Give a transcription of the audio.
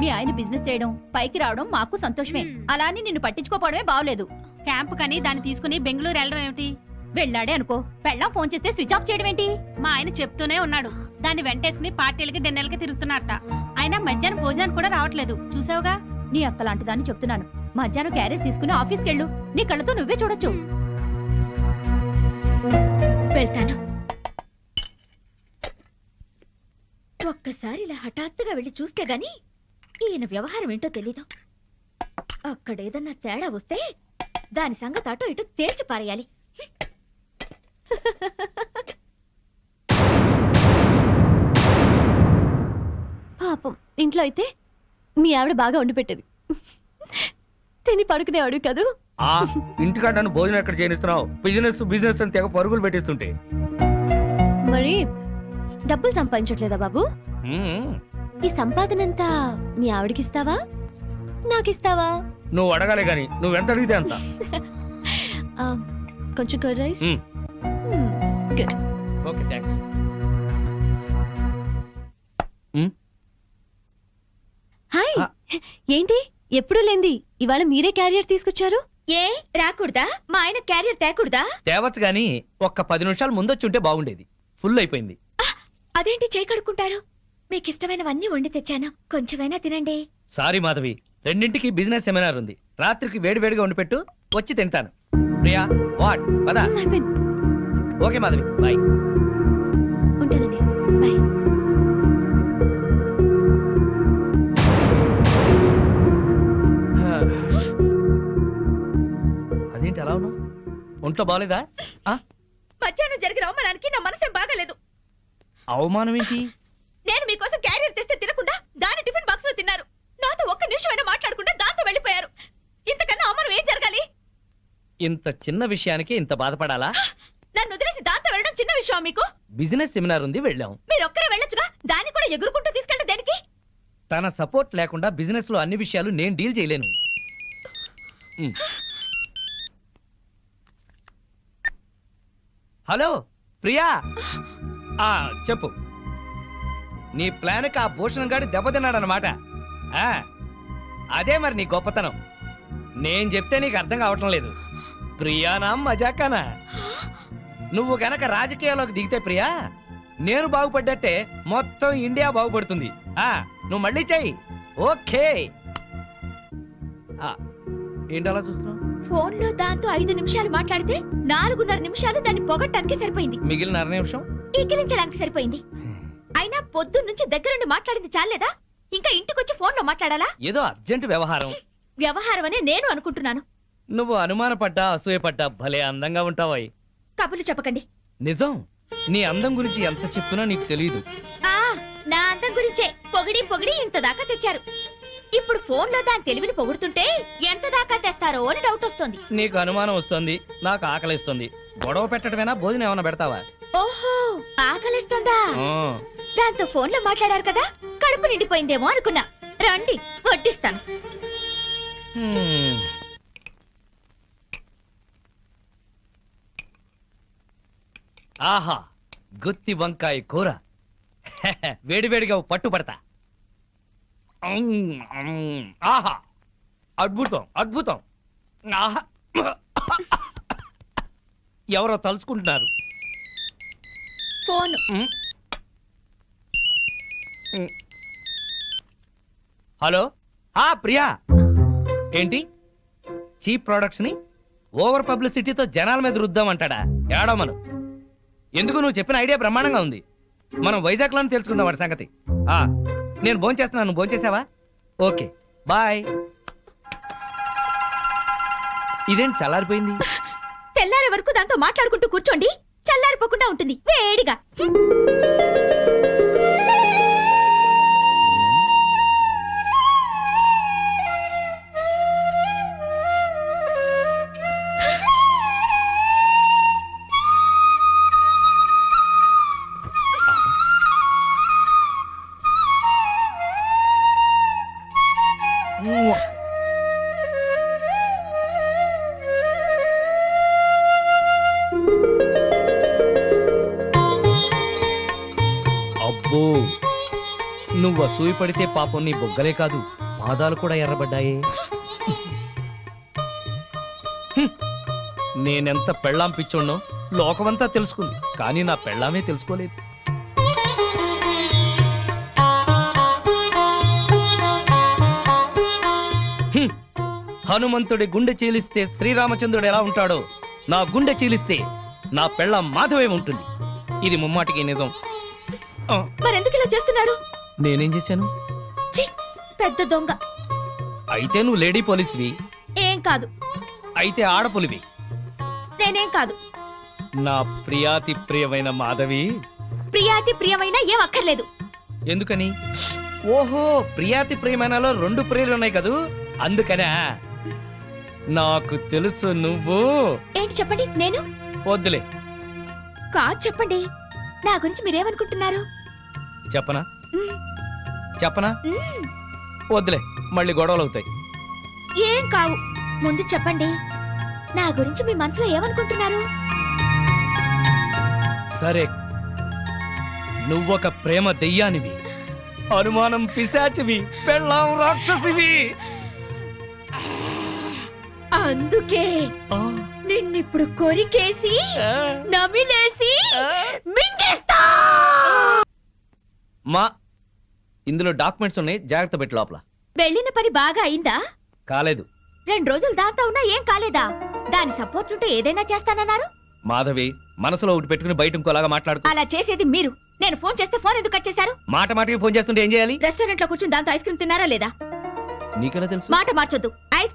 మీ ఆయన బిజినెస్ చేయడం పైకి రావడం మాకు సంతోషమే. అలా అని నిన్ను పట్టించుకోపోవడమే బాగలేదు. క్యాంప్ కని దాన్ని తీసుకుని బెంగళూరు వెళ్ళడం ఏమిటి? వెళ్ళాడే అనుకో, పెళ్ళాం ఫోన్ చేస్తే స్విచ్ ఆఫ్ చేయడం ఏంటి? మా ఆయన చెప్తూనే ఉన్నాడు. దాన్ని వెంటేసుకుని పార్టీలకి డిన్నర్లకి తిరుగుతున్నారట. అయినా మధ్యాహ్నం భోజనానికి కూడా రావట్లేదు. చూసావుగా? నీ అక్కలాంటి దాన్ని చెప్తున్నాను. మధ్యాహ్నం క్యారేజ్ తీసుకుని ఆఫీస్కి వెళ్ళు. నీ కళ్ళతో నువ్వే చూడొచ్చు. వెళ్తాను. ఒక్కసారి ఇలా హఠాత్తుగా వెళ్ళి చూస్తే గాని ఈయన వ్యవహారం ఏంటో తెలీదు. అక్కడేదన్నా తేడా వస్తే దాని సంగతి అటో ఇటు తేల్చి పారేయాలి. పాపం ఇంట్లో అయితే మీ ఆవిడ బాగా వండి పెట్టేది. తిని పడుకునేవాడు కదూ. ఇంటికాడ భోజనం ఎక్కడ చేయనిస్తున్నావు? బిజినెస్ బిజినెస్ అని తెగ పరుగులు పెట్టిస్తుంటే మరి డబ్బులు సంపాదించట్లేదా బాబు? ఈ సంపాదనంతా మీ ఆవిడకిస్తావా నాకిస్తావా? నువ్వు అడగాలే గాని నువ్వెంత అడిగితే అంత. కొంచెం curd rice. Okay thanks. Hi, ఏంటి ఎప్పుడు లేంది ఇవాళ మీరే క్యారియర్ తీసుకొచ్చారు? ఏ రాకూడదా? మా ఆయన క్యారియర్ తేకూడదా? తేవచ్చు గాని ఒక్క 10 నిమిషాలు ముందొచ్చుంటే బాగుండేది. ఫుల్ అయిపోయింది. అదేంటి చేయి కడుక్కుంటారు? మీకు ఇష్టమైనవన్నీ వండి తెచ్చాను, కొంచెమైనా తినండి. సారీ మాధవి, 2ంటికి బిజినెస్ సెమినార్ ఉంది. రాత్రికి వేడివేడిగా వండి పెట్టు, వచ్చి తింటాను. ప్రియా వాట్ పదా? Okay Madhavi, bye. ఉంటానండి, బాయ్. అదేంటి అలా ఉన్నావు? ఒంట్లో బాగలేదా? మధ్యాహ్నం జరిగిన అవమానానికి నా మనసేం బాగాలేదు. అవమానం ఏంటి? నేను మీకోసం క్యారియర్ తెస్తే తినకుండా దాని టిఫిన్ బాక్స్ లో తిన్నారు. నాతో ఒక్క నిమిషమైనా మాట్లాడకుండా దాంతో వెళ్ళిపోయారు. ఇంతకన్నా అవమానం ఏం జరగాలి? ఇంత చిన్న విషయానికి ఇంత బాధపడాలా? నన్ను వదిలేసి దాంతో వెళ్ళడం చిన్న విషయం మీకు? బిజినెస్ సెమినార్ ఉంది, వెళ్ళాం. మీరు ఒక్కరే వెళ్ళొచ్చుగా, దాన్ని కూడా ఎగురుకుంటూ తీసుకెళ్ళడం దేనికి? తన సపోర్ట్ లేకుండా బిజినెస్ లో అన్ని విషయాలు నేను డీల్ చేయలేను. హలో ప్రియా, చెప్పు. నీ ప్లాన్కి ఆ భూషణ్ గాడి దెబ్బతిన్నాడనమాట. అదే మరి నీ గొప్పతనం. నేను చెప్తే నీకు అర్థం కావటం లేదు. ప్రియానా మజాకానా? నువ్వు గనక రాజకీయాల్లోకి దిగితే ప్రియా, నేను బాగుపడ్డట్టే మొత్తం ఇండియా బాగుపడుతుంది. నువ్వు మళ్ళీ చెయ్యి. ఓకే. ఏంటలా చూస్తున్నావు? ఫోన్ లో దాంతో 5 నిమిషాలు మాట్లాడితే 4.5 నిమిషాలు దాన్ని పొగట్టానికి సరిపోయింది. మిగిలిన 1/2 నిమిషం ఈకిలించడానికి సరిపోయింది. అయినా పొద్దున్న నుంచి దగ్గరుండి మాట్లాడింది చాలేదా? ఇంకా ఇంటికొచ్చి ఫోన్ లో మాట్లాడాలా? ఏదో అర్జెంట్ వ్యవహారం. వ్యవహారం అనే నేను అనుకుంటున్నాను. నువ్వు అనుమానపడ్డా అసూయపడ్డా భలే అందంగా ఉంటావాయి. కబుర్లు చెప్పకండి. నిజం, నీ అందం గురించి ఎంత చెప్పినా నీకు తెలియదు. నా అందం గురించే పొగిడి పొగిడి ఇంత దాకా తెచ్చారు. ఇప్పుడు ఫోన్ లో దాని తెలివిని పొగుడుతుంటే ఎంత దాకా తెస్తారో అని డౌట్ వస్తుంది. నీకు అనుమానం వస్తుంది, నాకు ఆకలిస్తుంది. గొడవ పెట్టడమేనా? భోజనం ఏమైనా పెడతావా? ఓహో, ఆకలిస్తుందా? దాంతో ఫోన్ లో మాట్లాడారు కదా, కడుపు నిండిపోయిందేమో అనుకున్నా. రండి వడ్డిస్తాను. ఆహా, గుత్తి వంకాయ కూర. వేడివేడిగా పట్టుపడతా. ఆహా, అద్భుతం అద్భుతం. ఆహా, ఎవరో తలుచుకుంటున్నారు. ఫోన్. హలో, ప్రియా. ఏంటి చీప్ ప్రొడక్ట్స్ ని ఓవర్ పబ్లిసిటీతో జనాల మీద రుద్దామంటాడా? ఏడమను. ఎందుకు? నువ్వు చెప్పిన ఐడియా బ్రహ్మాండంగా ఉంది. మనం వైజాగ్ లోనే తెలుసుకుందాం వాడి సంగతి. నేను భోంచేస్తున్నాను, నువ్వు భోంచేసావా? Okay bye. ఇదేంటి చల్లారిపోయింది? తెల్లారే వరకు దాంతో మాట్లాడుకుంటూ కూర్చోండి, చల్లారిపోకుండా ఉంటుంది వేడిగా. నువ్వు అసూయ పడితే పాపం నీ బొగ్గలే కాదు పాదాలు కూడా ఎర్రబడ్డాయే. హ్మ్. నేనెంత పెళ్ళాం పిచ్చోడ్నో లోకమంతా తెలుసుకుంది, కానీ నా పెళ్ళామే తెలుసుకోలేదు. హ్మ్. హనుమంతుడి గుండె చీలిస్తే శ్రీరామచంద్రుడు ఎలా ఉంటాడో నా గుండె చీలిస్తే నా పెళ్ళాం మాధవే ఉంటుంది. ఇది ముమ్మాటికి నిజం. ఆ, మరెందుకు ఇలా చేస్తున్నారు? నేనేం చేశాను? ఛీ, పెద్ద దొంగ. అయితే నువ్వు లేడీ పోలీస్వి, ఏం కాదు. అయితే ఆడపులివి. నేనేం కాదు. నా ప్రియాతి ప్రియమైన మాధవి. ప్రియాతి ప్రియమైన ఏం అక్కర్లేదు. ఎందుకని? ఓహో, ప్రియాతి ప్రియమైనలో 2 ప్రియులు ఉన్నాయి కదూ, అందుకనా? నాకు తెలుసు నువ్వు. ఏంటి చెప్పండి. నేను వద్దులే. కాదు చెప్పండి. నా గురించి మీరేమనుకుంటున్నారు? చెప్పనా? మ్, చెప్పనా? మ్, వద్దులే, మళ్ళీ గొడవలు అవుతాయి. ఏం కావు. ముందు చెప్పండి, నా గురించి మీ మనసులో ఏమనుకుంటున్నారు? సరే, నువ్వొక ప్రేమ దెయ్యానివి, అనుమానం పిశాచివి, పెళ్ళాం రాక్షసివి. అందుకే ఆ, నిన్నిప్పుడు కొరికేసి ఆ, నమిలేసి ఆ. మింగేస్తా. మా ఇందులో డాక్యుమెంట్స్ ఉన్నాయి, జాగ్రత్త పెట్టి లోపల. వెళ్ళిన పని బాగా అయిందా? కాలేదు. 2 రోజులు దాంతో ఉన్నా ఏం కాలేదా? దాని సపోర్ట్ ఉంటే ఏదైనా చేస్తానన్నారు. మాధవి, మనసులో ఒకటి పెట్టుకుని బయట ఇంకోలాగా మాట్లాడుకో. అలా చేసేది మీరు. నేను ఫోన్ చేస్తే ఫోన్ ఎందుకు కట్ చేశారు? మాట మాటకి ఫోన్ చేస్తుంటే ఏం చేయాలి? రెస్టారెంట్ లో కూర్చుని దాంతో ఐస్ క్రీమ్ తిన్నారా లేదా? నీకెలా తెలుసు? మాట మార్చొద్దు. ఐస్